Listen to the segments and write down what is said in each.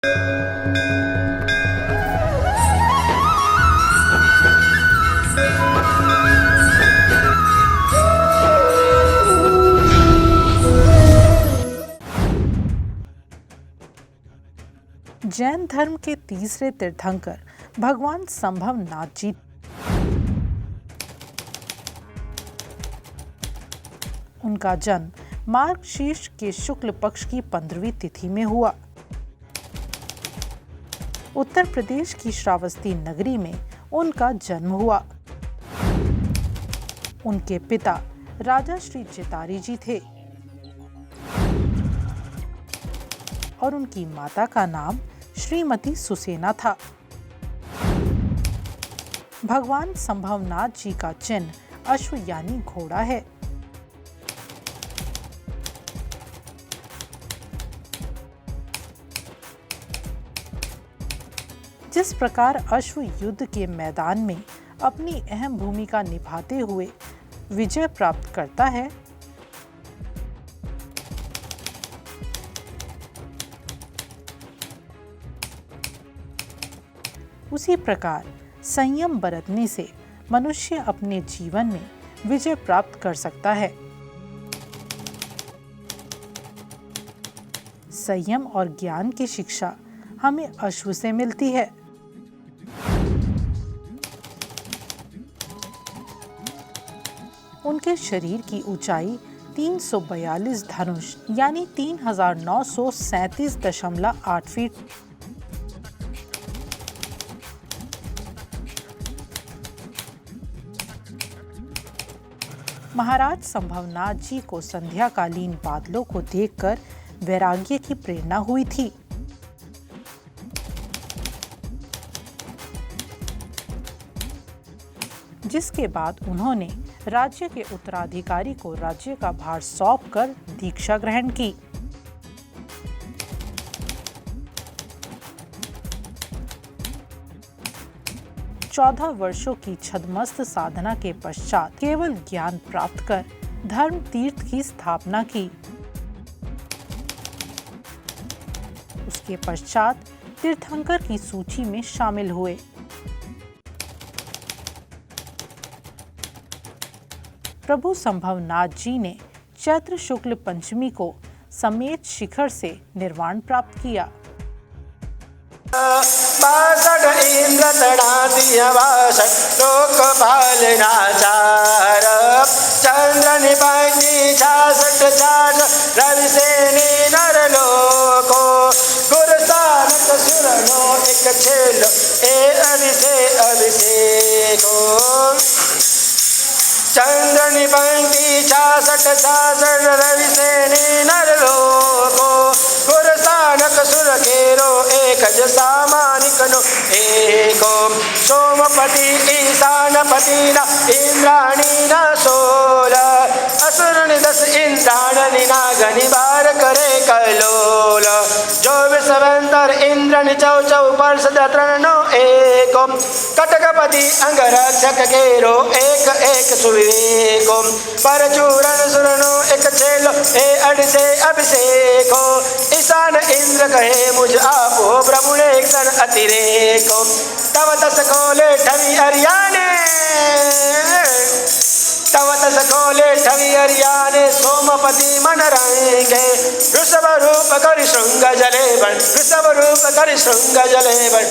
जैन धर्म के तीसरे तीर्थंकर भगवान संभवनाथ जी उनका जन्म मार्गशीर्ष के शुक्ल पक्ष की 15वीं तिथि में हुआ। उत्तर प्रदेश की श्रावस्ती नगरी में उनका जन्म हुआ। उनके पिता राजा श्री चितारी जी थे और उनकी माता का नाम श्रीमती सुसेना था। भगवान संभवनाथ जी का चिन्ह अश्व यानी घोड़ा है। जिस प्रकार अश्व युद्ध के मैदान में अपनी अहम भूमिका निभाते हुए विजय प्राप्त करता है, उसी प्रकार संयम बरतने से मनुष्य अपने जीवन में विजय प्राप्त कर सकता है। संयम और ज्ञान की शिक्षा हमें अश्व से मिलती है। उनके शरीर की ऊंचाई 342 धनुष यानी 3937.8 फीट, महाराज संभवनाथ जी को संध्याकालीन बादलों को देखकर वैराग्य की प्रेरणा हुई थी। जिसके बाद उन्होंने राज्य के उत्तराधिकारी को राज्य का भार सौंपकर दीक्षा ग्रहण की। चौदह वर्षों की छद्मस्त साधना के पश्चात केवल ज्ञान प्राप्त कर धर्म तीर्थ की स्थापना की। उसके पश्चात तीर्थंकर की सूची में शामिल हुए। प्रभु संभवनाथ जी ने चैत्र शुक्ल पंचमी को समेत शिखर से निर्वाण प्राप्त किया। इंद्र लोकपालनाचार चंद्र निपाती 66 रवि सेनी नर लोको गुरुसानक सुरनो एक छेलो ए अभिषेको चंद्र निपाती 66 रवि सेनी नर लोको गुरुसानक सुर केरो एक सामानिकनो एको सोमपति ईशानपति न इंद्राणी न 16 असुरनि 10 इंद्राणी नागनि बार करे कलोल जो विश्वंतर इंद्रनि चौ पार्षद त्रणनो एको कटकपति अंगरक्षक केरो एक सुविवेको परचूरण सुरनो एक छेलो ए अड़से अभिषेको ईशान इंद्र कहे मुझ आपो प्रभु ने एक सन अतिरेको तव तस कोले ठवी अरियाने सोमपति मन रहेंगे वृषभ रूप करि श्रृंग जले बन वृषभ रूप करि श्रृंग जले बन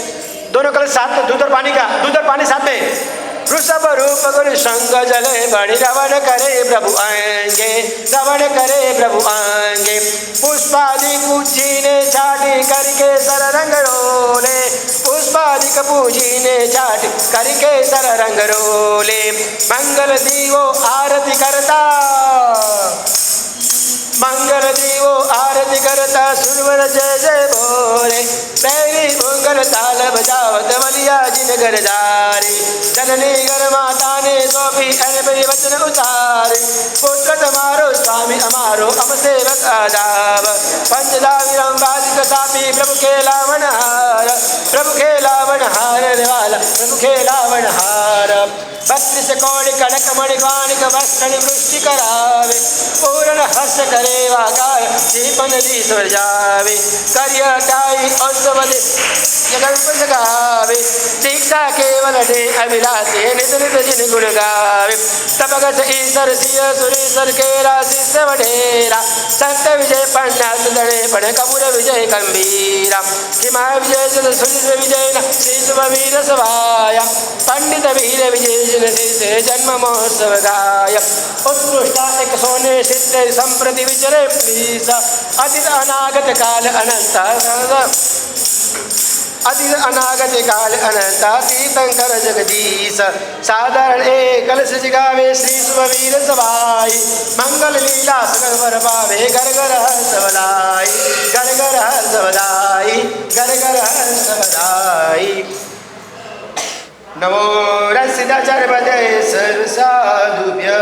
दोनों कल साथ में दूध और पानी साथ में वृषभ रूप गुरु संग जले बड़ि रवण करे प्रभु आएंगे पुष्पादि पूजी ने छाटी करके सर रंग रोले पुष्पादिक पूजी ने छाटी करके सर रंग रोले मंगल दीवो आरती करता सुरवर जय जय बोले पैरी मंगल ताल बजावत बलिया जिन घर जारी जननी घर माता ने सोपी अनपरी वचन उतारी पुत्र तुम्हारो स्वामी हमारो अम सेवक आदाब पंचदा विरम वादिक सापी प्रभु के लावन हार रावण हार वाला प्रभु खेला हार। 32 कौड़ी कनक मणिवाणिक वस्त्र वृष्टि करावे, पूर्ण हर्ष करे वागाय श्रीपन ईश्वर जावे। करियटाई और सबले जगत गावे, दीक्षा केवल दे अभिलाषे नित नित जिन गुण गावे। तपगत ईश्वर सिय सुरेश्वर के राशि से वडेरा, संत विजय पन्ना सुदणे पण कपूर विजय गंभीरा। हिमा विजय सुर सुर विजय श्री शुभ वीर सभाया, पंडित वीर विजय से जन्म महोत्सव गाय। उत्कृष्टा एक सोने चित्र संप्रति विचरे प्लीस, अतीत अनागत काल अनंत अतीत अनागत काल अनंत तीर्थंकर जगदीश। साधारण एक कलश जिगावे श्री शुभवीर सभाई, मंगल लीला सकल वर पावे घर घर हर्ष बधाई। घर घर हर्ष बधाई, घर घर हर्ष बधाई। नमो रसिदाचार्य भजय सर्व साधुभ्य,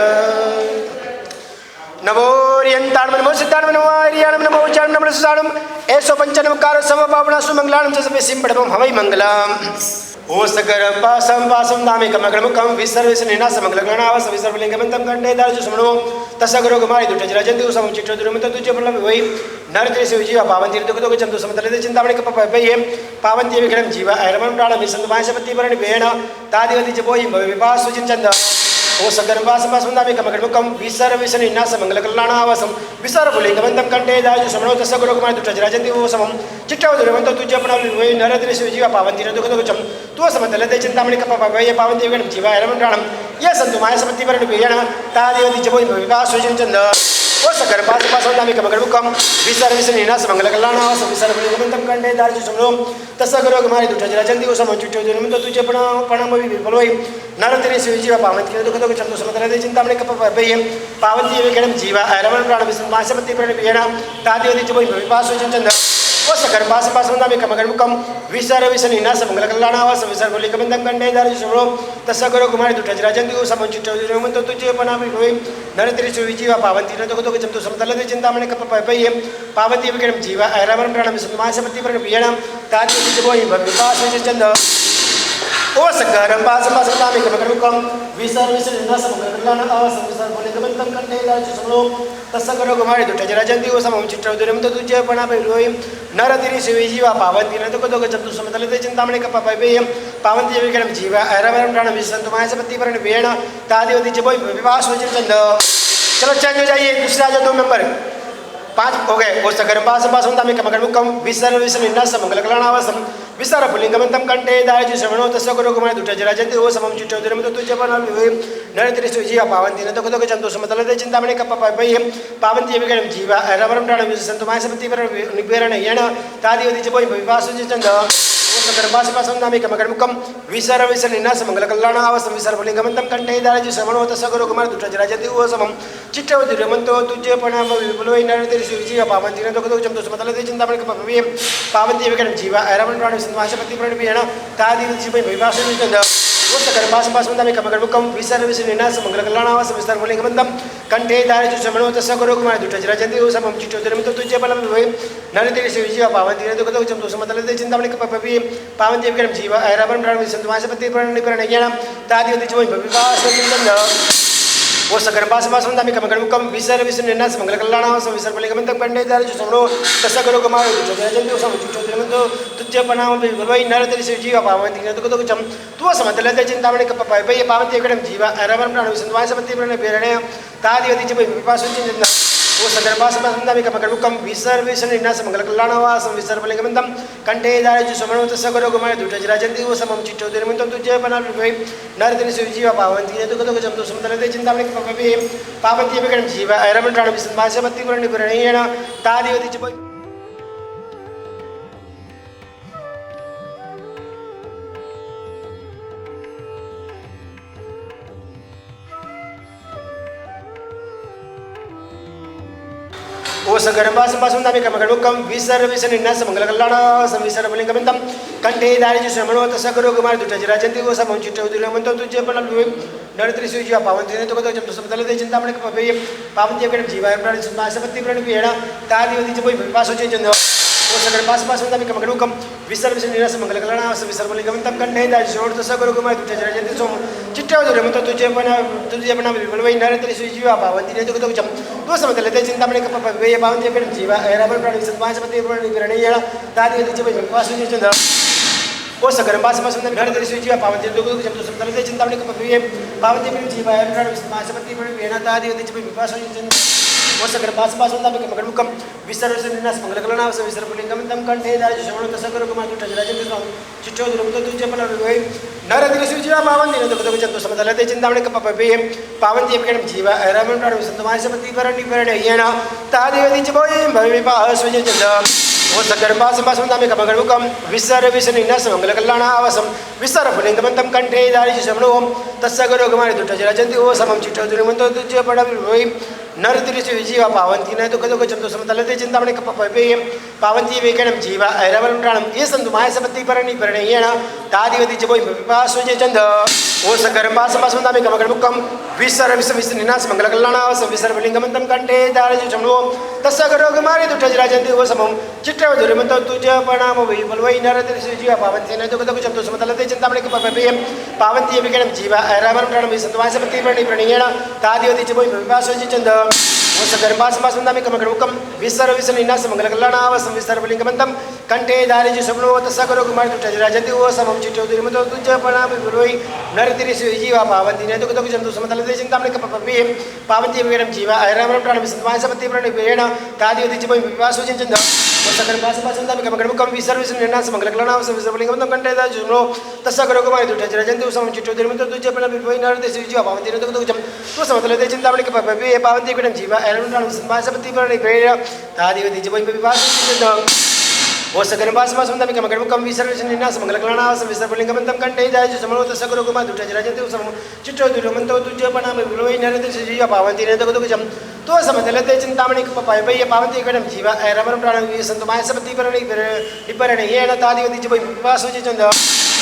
नमो रियंताणम नमो सिद्धाणम नमो आर्याणम नमो उच्चारणम नमो सुसाणम ऐसो पंचनमकार समभावना सुमंगलाणम च सबे सिंपड़म हवै मंगलम। ओ सकर पासम पासम नामे कमग्रमुखम विसर्वेश निना समग्लगणावस विसर्वलिंगमंतम कंठे दारजु समणो तसगरो गमारि दुटजरा जंतु समम चिट्ठो दुरमत तुझे प्रलम वै नरते से जीवा पावंती दुख दुख चंतु समतले चिंतामणि कपपये पावंती विक्रम जीवा ऐरमन प्राण विसंत माशपति वरण वेण तादिवति च बोहि विपास सुचिन चंद। ओ सकर पासम पासम नामे कमग्रमुखम विसर्वेश निना समग्लगणावसम विसर्वलिंगमंतम कंठे दारजु समणो तसगरो गमारि दुटजरा जंतु समम चिट्ठो दुरमत तुझे प्रलम वै नरते से जीवा पावंती दुख दुख चम तु समतले चिंतामणि कपपये पावंती विक्रम जीवा ऐरमन प्राण ये संतु माशपति वरण वेण तादिवति च बोहि विपास सुचिन चंद। ओ सकर पासम नामे कमग्रमुखम विसर्वेश निना समग्लगणावसम विसर्वलिंगमंतम कंठे दारजु समणो तसगरो गमारि दुटजरा जंतु समम चिट्ठो दुरमत तुझे प्रणाम विफलवै नरते से जीवा पावंती दुख दुख चंदु समतले चिंतामणि कपपये पावंती विक्रम जीवा ऐरमन प्राण विसंत माशपति वरण वेण तादिवति च बोहि विपास सुचिन चंद। ओ सकर पासम नामे कमग्रमुखम विसर्वेश निना समग्लगणावसम विसर्वलिंगमंतम कंठे दारजु समणो तसगरो गमारि दुटजरा जंतु समम चिट्ठो दुरमत तुझे प्रणाम विफलवै नरते से जीवा पावंती दुख दुख चंदु समतले चिंतामणि कपपये पावंती विक्रम जीवा ऐरमन प्राण विसंत माशपति वरण वेण तादिवति च बोहि विपास सुचिन चंद। ओ सकर पासम नामे कमग्रमुखम विसर्वेश निना समग्लगणावसम विसर्वलिंगमंतम कंठे दारजु समणो तसगरो गमारि दुटजरा जंतु समम चिट्ठो दुरमत तुझे प्रणाम विफलवै नरते से जीवा पावंती दुख दुख चंदु समतले चिंतामणि कपपये पावंती विक्रम जीवा ऐरमन प्राण विसंत माशपति वरण वेण तादिवति च बोहि विपास सुचिन चंद। चलो चेंज हो जाइए, दूसरा जो 2 नंबर 5 हो गए। ओ सकर पासम नामे कमग्रमुखम विसर्वेश निना समग्लगणावसम विसर्वलिंगमंतम कंठे दारजु समणो तसगरो गमारि दुटजरा जंतु समम चिट्ठो दुरमत तुझे प्रणाम विफलवै नरते से जीवा पावंती दुख दुख चंदु समतले चिंतामणि कपपये पावंती विक्रम जीवा ऐरमन प्राण विसंत माशपति वरण वेण तादिवति च बोहि विपास सुचिन चंद। ओ सकर पासम नामे कमग्रमुखम विसर्वेश निना समग्लगणावसम विसर्वलिंगमंतम कंठे दारजु समणो तसगरो गमारि दुटजरा जंतु समम चिट्ठो दुरमत तुझे प्रणाम विफलवै नरते से जीवा पावंती दुख दुख चंदु समतले चिंतामणि कपपये पावंती विक्रम जीवा ऐरमन प्राण विसंत माशपति वरण वेण तादिवति च बोहि विपास सुचिन चंद। ओ सकर पासम नामे कमग्रमुखम विसर्वेश निना समग्लगणावसम विसर्वलिंगमंतम कंठे दारजु समणो तसगरो गमारि दुटजरा जंतु समम चिट्ठो दुरमत तुझे प्रणाम विफलवै नरते से जीवा पावंती दुख दुख चंदु समतले चिंतामणि कपपये पावंती विक्रम जीवा ऐरमन प्राण विसंत माशपति वरण वेण तादिवति च बोहि विपास सुचिन चंद। ओ सकर पासम नामे कमग्रमुखम विसर्वेश निना समग्लगणावसम विसर्वलिंगमंतम कंठे दारजु समणो तसगरो गमारि दुटजरा जंतु समम चिट्ठो दुरमत तुझे प्रणाम विफलवै नरते से जीवा पावंती दुख दुख चंदु समतले चिंतामणि कपपये पावंती विक्रम जीवा ऐरमन प्राण विसंत माशपति वरण वेण तादिवति च बोहि विपास सुचिन चंद। ओ सकर पासम नामे कमग्रमुखम विसर्वेश निना समग्लगणावसम विसर्वलिंगमंतम कंठे दारजु समणो तसगरो गमारि दुटजरा जंतु समम चिट्ठो दुरमत तुझे प्रणाम विफलवै नरते से जीवा पावंती दुख दुख चंदु समतले चिंतामणि कपपये पावंती विक्रम जीवा ऐरमन प्राण विसंत माशपति वरण वेण तादिवति च बोहि। ओ सकर पासम नामे कमग्रमुखम विसर्वेश निना समग्लगणावसम विसर्वलिंगमंतम कंठे दारजु समणो तसगरो गमारि दुटजरा जंतु समम चिट्ठो दुरमत तुझे प्रणाम विफलवै नरते से जीवा पावंती दुख दुख चंदु समतले चिंतामणि कपपये पावंती विक्रम जीवा ऐरमन प्राण विसंत माशपति वरण वेण तादिवति च बोहि विपास सुचिन चंद। ओ सकर पासम नामे कमग्रमुखम विसर्विसनिरस मंगलकलनावस विसर्वलिंगम तम कंठे दाज जोड़ तस गुरु कुमार तुझे जयंती सोम चिट्टे दुरे मत तुझे बना विबलवै नरतरि सुजीवा पावंती ने दुख चम तो समतलते चिंतामणि कप वे पावंती पेड़ जीवा एराबर प्राणी सत्वासपति प्रणिकरणीय तादि दिच वासु चंद ओ सकरम पास पास नरतरि सुजीवा पावंती दुख चम तो समतलते चिंतामणि कप वे पावंती पेड़ जीवा एराबर सत्वासपति प्रणिकरणीय तादि दिच वासु चंद वो सकर पास पास होता है मगर मुकम विसर्व से निनास मंगल कलना से विसर्व लिंगम तम कंठे दाज श्रवण तसकर कुमार तुझ राजन तो चिट्ठो दुरम तो तुझे पल वे नरदिन सुजीवा पावन दिन तो चंदो समतलते चिंतामणि कप पे पावन जी पेण जीवा एरामन प्राण संतमाय सपति परणी परणे येना तादि दिच बोई भवे पास वजे चंद वो सकर पास पास होता है मगर मुकम विसर्व से निनास मंगल कलना आवसम विसर्व लिंगम तम कंठे दाज श्रवण तसकर कुमार तुझ राजन तो समम चिट्ठो दुरम तो तुझे पल वे नरतिरि जीवा पावंती ने दुख दुख चंदो समतलते चिंतामणि कप पे पावंती वेकणम जीवा ऐरवल प्राणम ये संतु माय सपति परणी प्रणयेण तादि दिच बोई पासुजे चंद ओ सकर पास पास होता में कमकर मुक्कम विसर विस विस निनास मंगल कल्याणावस विसर्व लिंगम तम कंठे दारज चमनो तस्सगर कुमारी दुठ राजंती वो समम चिट्टे दुरमत तुझ प्रणाम वे बलवै नरतिरि जीवा पावंती ने दुख दुख चंदो समतलते चिंतामणि कप पे पावंती वेकणम जीवा ऐरवल प्राणम ये संतु माय सपति परणी प्रणयेण तादि दिच बोई पासुजे चंद वो सकर पास पास होता में कमकर मुक्कम विसर विस निनास मंगल कल्याणावस विसर्व लिंगम तम कंठे दारज चमनो तस्सगर कुमारी दुठ राजंती वो समम चिट्टे दुरमत तुझ प्रणाम बलवै नरतिरि जीवा पावंती ने दुख दुख चंदो समतलते चिंतामणि कप पे पावंती वेकणम जीवा ऐरवल प्राणम ये संतु माय सपति परणी प्रणयेण तादि दिच बोई पासुजे चंद वो सकर पास पास होता में कमकर मुक्कम विसर विस निनास मंगल कल्याणावस विसर्व लिंगम तम कंठे दारज चमनो तस्सगर कुमारी दुठ राजंती वो समम चिट्टे दुरमत तुझ प्रणाम बलवै नरतिरि जीवा पावंती ने दुख दुख चंदो समतलते चिंतामणि कप पे पावंती वेकणम जीवा ऐरवल प्राणम ये संतु माय सपति परणी प्रणयेण तादि दिच बोई पासुजे चंद वो सकर पास पास होता में कमकर मुक्कम विसर विस निनास मंगल कल्याणावस विसर्व लिंगम तम कंठे दारज चमनो तस्सगर कुमार दुठ राजंती वो समम चिट्टे दुरमत तुझ प्रणाम बलवै नरतिरि जीवा पावंती ने दुख दुख चंदो तो समतलते चिंतामणि कप पे पावंती वेकणम जीवा ऐरवल प्राणम ये संतु माय सपति परणी प्रणयेण तादि दिच बोई पासुजे चंद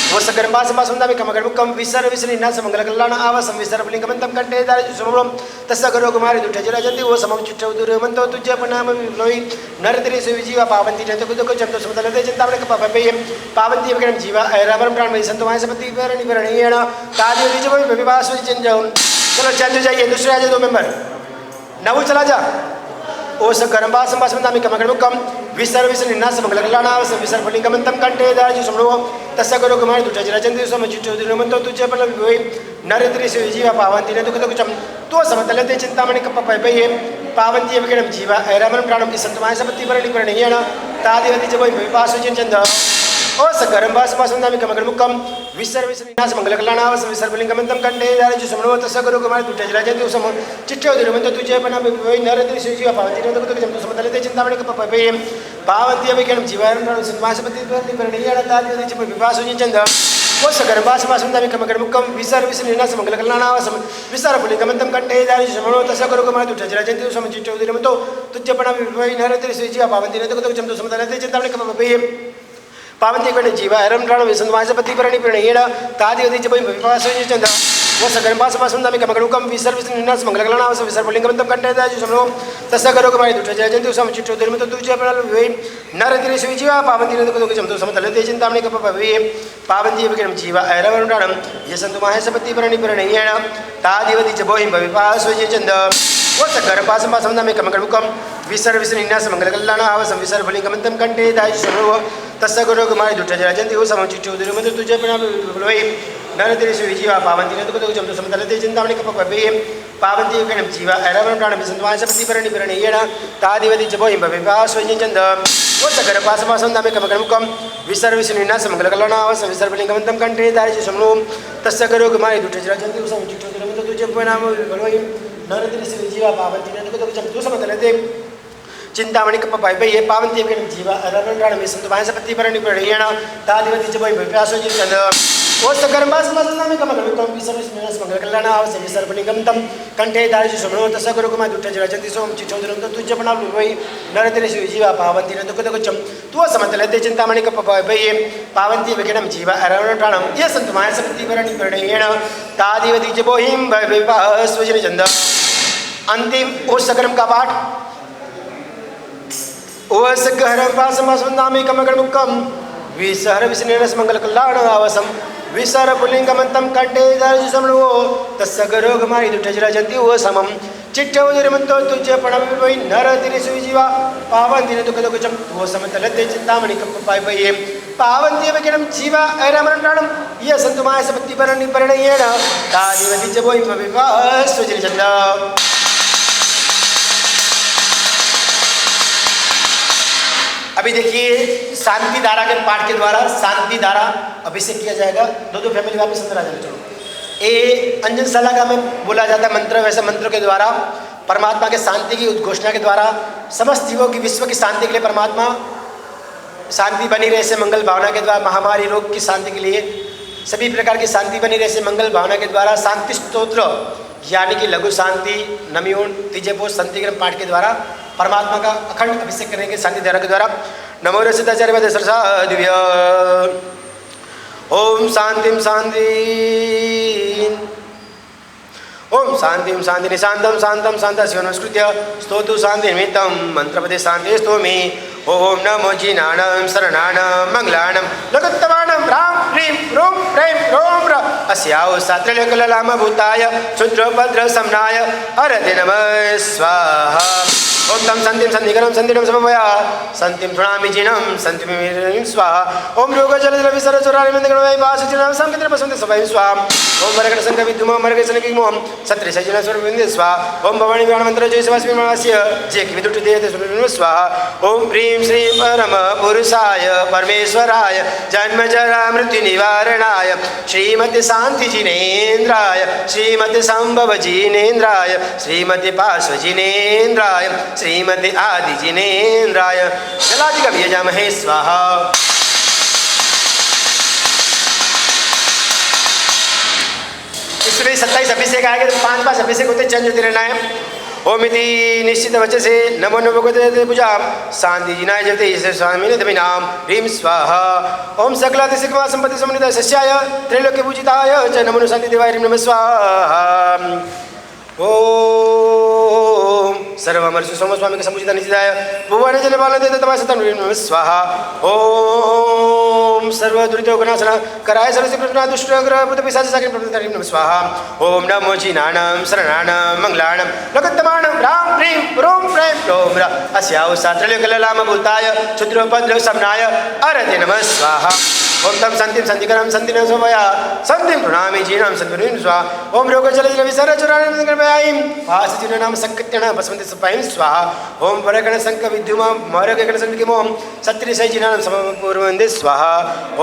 वो सकर पास पास होता में कमकर मुक्कम विसर विस निनास मंगल कल्याणावस विसर्व लिंगम तम कंठे दारज चमनो तस्सगर कुमारी दुठ राजंती वो समम चिट्टे दुरमत तुझ प्रणाम बलवै नरतिरि जीवा पावंती ने दुख दुख चंदो समतलते चिंतामणि कप पे पावंती वेकणम जीवा ऐरवल प्राणम ये संतु माय सपति परणी प्रणयेण तादि दिच बोई पासुजे चंद चलो चंद जाइए दूसरे आ जाए 2 मेंबर नवू चला जा ओ सकर पास पास होता में कमकर मुक्कम विसर विस निनास मंगल कल्याणावस विसर्व लिंगम तम कंठे दारज चमनो तस्सगर कुमारी दुठ राजंती समम चिट्टे दुरमत तुझ प्रणाम बलवै नरतिरि जीवा पावंती ने दुख दुख चंदो समतलते चिंतामणि कप पे पावंती वेकणम जीवा ऐरवल प्राणम ये संतु माय सपति परणी प्रणयेण तादि दिच बोई पासुजे चंद ओ सकर पास पास होता में कमकर मुक्कम विसर विस निनास मंगल कल्याणावस विसर्व लिंगम तम कंठे दारज चमनो तस्सगर कुमारी दुठ राजंती समम चिट्टे दुरमत तुझ प्रणाम बलवै नरतिरि जीवा पावंती ने दुख दुख चंदो समतलते चिंतामणि कप पे पावंती वेकणम जीवा ऐरवल प्राणम ये संतु माय सपति परणी प्रणयेण तादि दिच बोई पासुजे चंद वो सकर पास पास होता में कमकर मुक्कम विसर विस निनास मंगल कल्याणावस विसर्व लिंगम तम कंठे दारज चमनो तस्सगर कुमारी दुठ राजंती समम चिट्टे दुरमत तुझ प्रणाम बलवै नरतिरि जीवा पावंती ने दुख दुख चंदो समतलते चिंतामणि कप पे पावंती वेकणम जीवा ऐरवल प्राणम ये संतु माय सपति परणी प्रणयेण तादि दिच बोई पासुजे चंद वो सकर पास पास होता में कमकर मुक्कम विसर विस निनास मंगल कल्याणावस विसर्व लिंगम तम कंठे दारज चमनो तस्सगर कुमारी दुठ राजंती समम चिट्टे दुरमत तुझ प्रणाम बलवै नरतिरि जीवा पावंती ने दुख दुख चंदो समतलते चिंतामणि कप पे पावंती वेकणम जीवा ऐरवल प्राणम ये संतु माय सपति परणी प्रणयेण तादि दिच बोई पासुजे चंद वो सकर पास पास होता में कमकर मुक्कम विसर विस निनास मंगल कल्याणावस विसर्व लिंगम तम कंठे दारज चमनो तस्सगर कुमारी दुठ राजंती वो समम चिट्टे दुरमत तुझ प्रणाम बलवै नरतिरि जीवा पावंती ने दुख दुख चंदो समतलते चिंतामणि कप पे पावंती वेकणम जीवा ऐरवल प्राणम ये संतु माय सपति परणी प्रणयेण तादि दिच बोई पासुजे चंद वो सकर पास पास होता में कमकर मुक्कम विसर विस निनास मंगल कल्याणावस विसर्व लिंगम तम कंठे दारज चमनो तस्सगर कुमारी दुठ राजंती वो समम चिट्टे दुरमत तुझ प्रणाम बलवै नरतिरि जीवा पावंती ने दुख दुख चंदो समतलते चिंतामणि कप पे पावंती वेकणम जीवा ऐरवल प्राणम ये संतु माय सपति परणी प्रणयेण तादि दिच बोई पासुजे चंद वो सकर पास पास होता में कमकर मुक्कम विसर विस निनास मंगल कल्याणावस विसर्व लिंगम तम कंठे दारज चमनो तस्सगर कुमारी दुठ राजंती समम चिट्टे दुरमत तुझ प्रणाम बलवै नरतिरि जीवा पावंती ने दुख दुख चंदो समतलते चिंतामणि कप पे पावंती वेकणम जीवा ऐरवल प्राणम ये संतु माय सपति परणी प्रणयेण तादि दिच बोई पासुजे चंद अंतिम ओ सकरम का पाठ ओ सकर पास पास होता में कमकर मुक्कम विसहर विष्णुरस मंगल कल्याण आवसम विसर पुलिंगमंतम कंठे दर्ज समलो तस्सगरोग मारी दुठजरा जंती वो समम चिट्ठवदुर मंतो तुझे प्रणव वै नर तिरि सुजीवा पावन दिन दुख दुख चम वो समतलते चिंतामणि कप पाय पये पावन देव किरम जीवा ऐरमरण प्राणम ये संतुमाय सपत्ति परनि परिणयेण तादिवति जबोइ विवाह सुजि चंदा। अभी देखिए शांति धारा के पाठ के द्वारा शांति धारा अभिषेक किया जाएगा। दो फैमिली वापस अंदर आ जाएंगे। चलो ये अंजनशाला का में बोला जाता है मंत्र, वैसे मंत्रों के द्वारा परमात्मा के शांति की उद्घोषणा के द्वारा समस्त जीवों की विश्व की शांति के लिए परमात्मा शांति बनी रहे से मंगल भावना के द्वारा महामारी रोग की शांति के लिए सभी प्रकार की शांति बनी रहे से मंगल भावना के द्वारा शांति स्तोत्र यानी कि लघु शांति नमियोन तिजेपो संतिग्रम पाठ के द्वारा परमात्मा का अखंड अभिषेक करेंगे शांति धारा के द्वारा। नमो रसिताचार्य वदे सरसा दिव्य ओम शांतिम शांति ओम शांतिम शांति शांतम शांतम शांत शिवनमस्कृत्य स्तोतु शांति निमित्तम मंत्रपदे शांति स्तोमी ओम नमो जिनाणं शरणाणं मंगलाणं लोकोत्तमाणं राम ह्रीं रूं प्रें रोम र अस्याव सात्रल्यकललाम भूताय क्षुद्रभद्र समनाय हरते नमः स्वाहा। ओम तम संतिम संधिकरम संतिम समवया संतिम थुणामि जिनं संतिम स्वाहा। ओम रोग जल जल विसर चोरारि मंदगण वै वास जिनं संकित्र बसंत सवै स्वाहा। ओम मरगण संग विद्युम मरग संग मोम सत्रि सजन स्वर विंदे स्वाहा। ओम भवानी व्याण मंत्र जय सवास्मि मनस्य जे कि विदुट देते सुन स्वाहा। ओम प्रीं श्री परम पुरुषाय परमेश्वराय जन्म जरा मृत्यु निवारणाय श्रीमती शांति जिनेन्द्राय श्रीमती संभव जिनेन्द्राय श्रीमती पार्श्व जिनेन्द्राय श्रीमती आदि जिनेन्द्राय जलाधिकम यजामहे स्वाहा। इसमें 27 अभिषेक आएंगे तो 5 अभिषेक होते चंद होते रहना है। ओमिति निश्चित वचन से नमो नमो गते पूजा शांति जिनाय जगते ईश्वर स्वामी ने नाम ह्रीं स्वाहा। ओम सकलातिसिकमा संपत्ति समन्वित सस्याय त्रैलोक्य पूजिताय च नमो शांति देवाय ह्रीं नमः स्वाहा। ओम सर्वमर्षि सोमस्वामी के समुचित निचिताय भुवन जल बाल देते तमाय सतम ह्रीं नमः स्वाहा। ओम सर्व दुरितोगनाशना कराय सर्वस्य प्रपन्ना दुष्ट ग्रह बुद्ध पिशाच साकिन प्रपन्ना ह्रीं नमः स्वाहा। ओम नमो जिनाणं शरणाणं मंगलाणं लोकोत्तमाणं राम ह्रीं रूं प्रें रोम र अस्याव सात्रल्यकललाम भूताय क्षुद्रभद्र समनाय हरते नमः स्वाहा। ओम तम संतिम संधिकरम संतिम समवया संतिम प्रणामि जिनं संतिम स्वाहा। ओम रोग जल जल विसर चोरारि मंदगण वै वास जिनं नाम संकित्यण बसंत सवै स्वाहा। ओम वरगण संक विद्युम मरगण संक मोम सत्रि सजिनं समपूर्वंदे स्वाहा।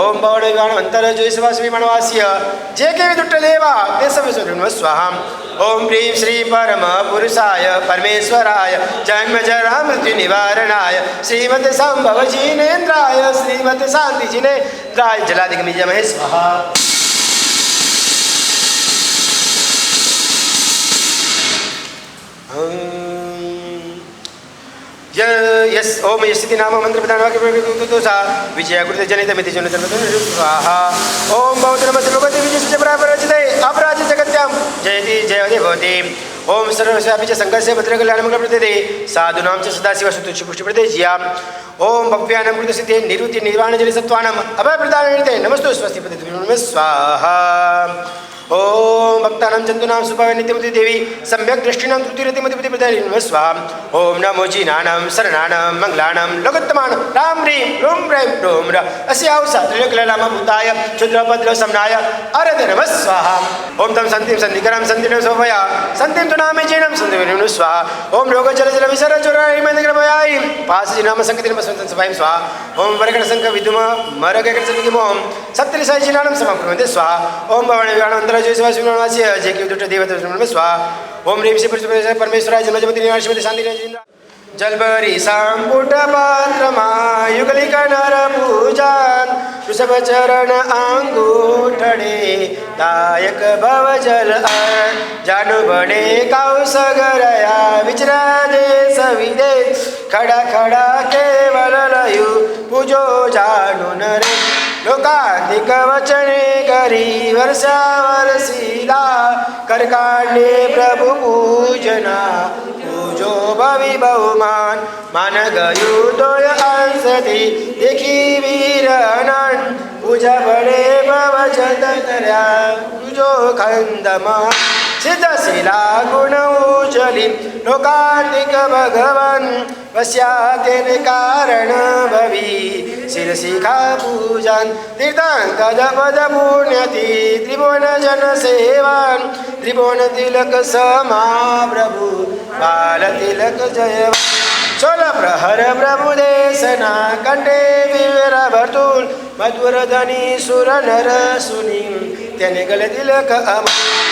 ओम भवण विवाण अंतर जो सवास्मि मनवास्य जे के विदुट्ट देवा ते सब स्वाहा। ओम प्रीं श्री परम पुरुषाय परमेश्वराय जन्म जरा मृत्यु निवारणाय श्रीमते संभव जिनेन्द्राय श्रीमते शांति जिनेन्द्राय जलाधिकम यजामहे स्वाहा। यस ओम यस्ति नाम मंत्र प्रधान वाक्य दोषा विजय गुरुते जनित मिति जनित स्वाहा। ओम भवतु नमस्ते भगवते विजय परापरचिते अपराज जगत्याम जयति जयति भवति। ओम सर्वस्यापि च संघस्य भद्र कल्याण मंगल प्रदे साधूनां च सदाशिव सुतुष्टि पुष्टि प्रदे जियाम। ओम भव्यानां कृत सिद्धे निरुति निर्वाण जल सत्वानां अभय प्रदानते नमस्तु स्वस्ति प्रदे नमः स्वाहा। ओम भक्तानां जंतूनां सुभावे नित्यमति देवी सम्यक दृष्टिनां तृतीयरतिमति प्रदाय नमः स्वाहा। ओम नमो जिनानां शरणानां मंगलानां लोकोत्तमानां राम ह्रीं रूं प्रें रोम र अस्याव सात्रल्यकललाम भूताय क्षुद्रभद्र समनाय हरते नमः स्वाहा। ओम तम संतिम संधिकरं संतिम समवया संतिम तुनामि जिनं संतिम नमः स्वाहा। ओम रोग जल जल विसर चोरारि मंदगण वै पास जिनाम संकतिर्म बसंत सवै स्वाहा। ओम वरगण संक विद्युम मरगण संक मोम सत्रि सजिनं समपूर्वंदे स्वाहा। ओम भवानी व्याण जय सवास्मि जे कि विदुट्ट देवता नमः स्वाहा। ओम ह्रीं श्री परमेश्वराय जन्मजमति निवासमति शांति जलबरी संपुट पात्रमा युगलिक नर पूजान ऋषभ चरण अंगूठड़े दायक भव जल जानु बड़े कौसगरया विचरा देश विदेश खड़ा खड़ा केवल लयु पूजो जानु नरे लोकाधिक वचने करी वर्षा वर्षीला कर कांडे प्रभु पूजना પૂજો ભવિ બહુમાન માન ગયું તોય અંશથી દેખી વીર અનંત પૂજા વડે ભવ જતર્યા પૂજો ખંડમાં સિદ્ધ શિલા ગુણ ઉજલી લોકાર્તિક ભગવાન વસ્યા તેને કારણ ભવી શિરશિખા પૂજન તીર્થંકદ પદ પુણ્યથી ત્રિભુવન જન સેવાન ત્રિભુવન તિલક સમા પ્રભુ બાલ તિલક જય સોલ પ્રહર પ્રભુ દેશના કંઠે વિવેર ભરતુલ મધુર ધની સુર નર સુની તેને ગલે તિલક અમ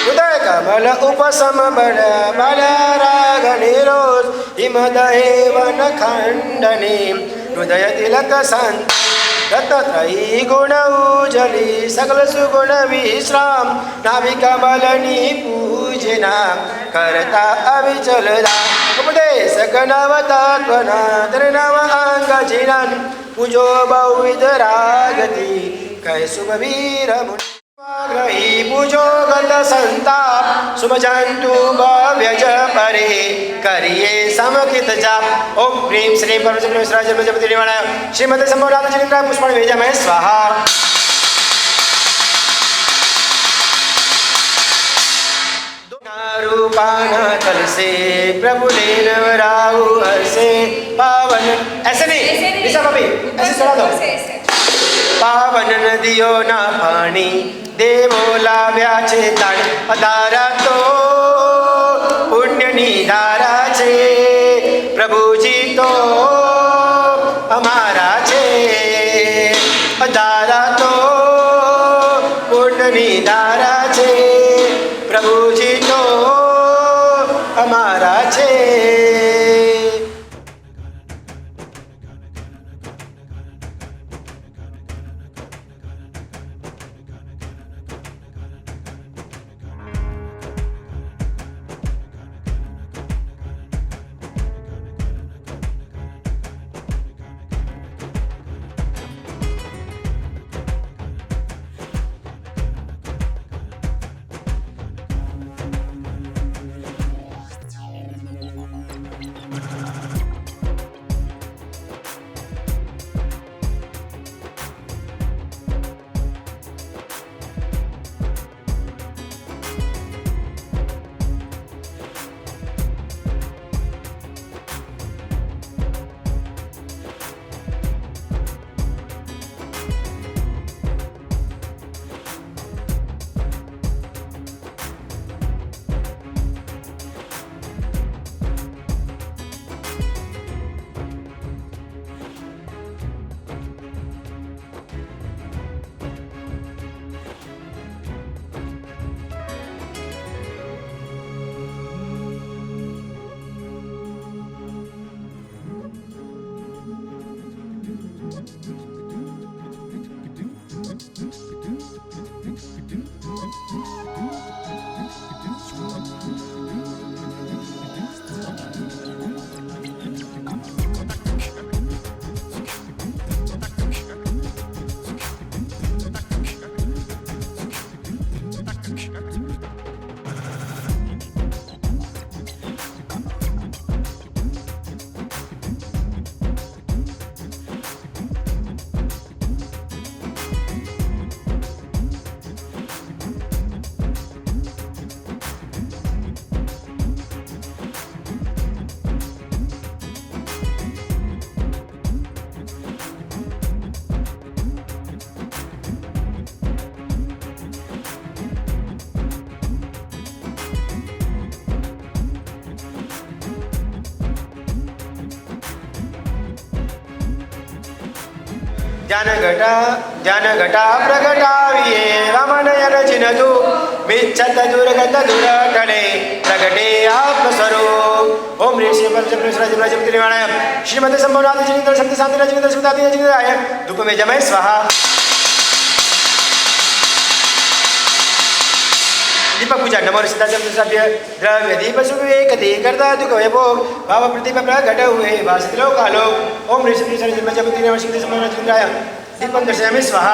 ઉદય કમલ ઉપસમ બળ બળ રાગ નિરોધ હિમદહે વન ખંડને હૃદય તિલક સંત રત્નત્રયી ગુણ ઉજલી સકલ સુગુણ વિશ્રામ નાવિકા બલની પૂજના કરતા અવિચલતા ઉપદેશક નવ તત્વના ધરનવ અંગ જીનન પૂજો બહુવિધ રાગતી કહે શુભ વીર મુનિ ગ્રહી પૂજો ગત સંતાપ શુભ જંતુ ભવ્યજ પરે કરીએ સમકિત જાપ ઓમ પ્રેમ શ્રી પરમજ્ઞ જપતિ નિવાણાય શ્રીમતે સંભવનાથ ચરિત્ર પુષ્પણ વેજામય સ્વાહા रूपाना तल से प्रभु ने नवराऊ हसे पावन ऐसे नहीं ऐसा भाभी ऐसे चढ़ा दो पावन नदियों ना पानी देवो लाव्या છે તાણ ધારા તો પુણ્યની ધારા છે પ્રભુજી તો અમારા છે ધારા તો પુણ્યની ધારા છે પ્રભુજી તો અમારા છે ज्ञान घटा प्रगटाविये रमणयन चिनतु विच्छत दुर्गत दुरटले प्रगटे आत्मस्वरूप ओम ऋषि परमजपतिनिवाणाय श्रीमते संभवनाथ जिनेन्द्र शक्ति शांति जिनेन्द्र सुदाति जिनेन्द्राय धूप में जमय स्वाहा दीप पूजा नमो सिद्धासभ्य द्रव्य दीप सुविवेक दी करता दुख वैभोग भाव प्रतिभ प्रकट हुए वासुदेव कालो ओम ऋषि जपति नमः श्री समन्वय दीपं दर्शयामि स्वाहा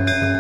है।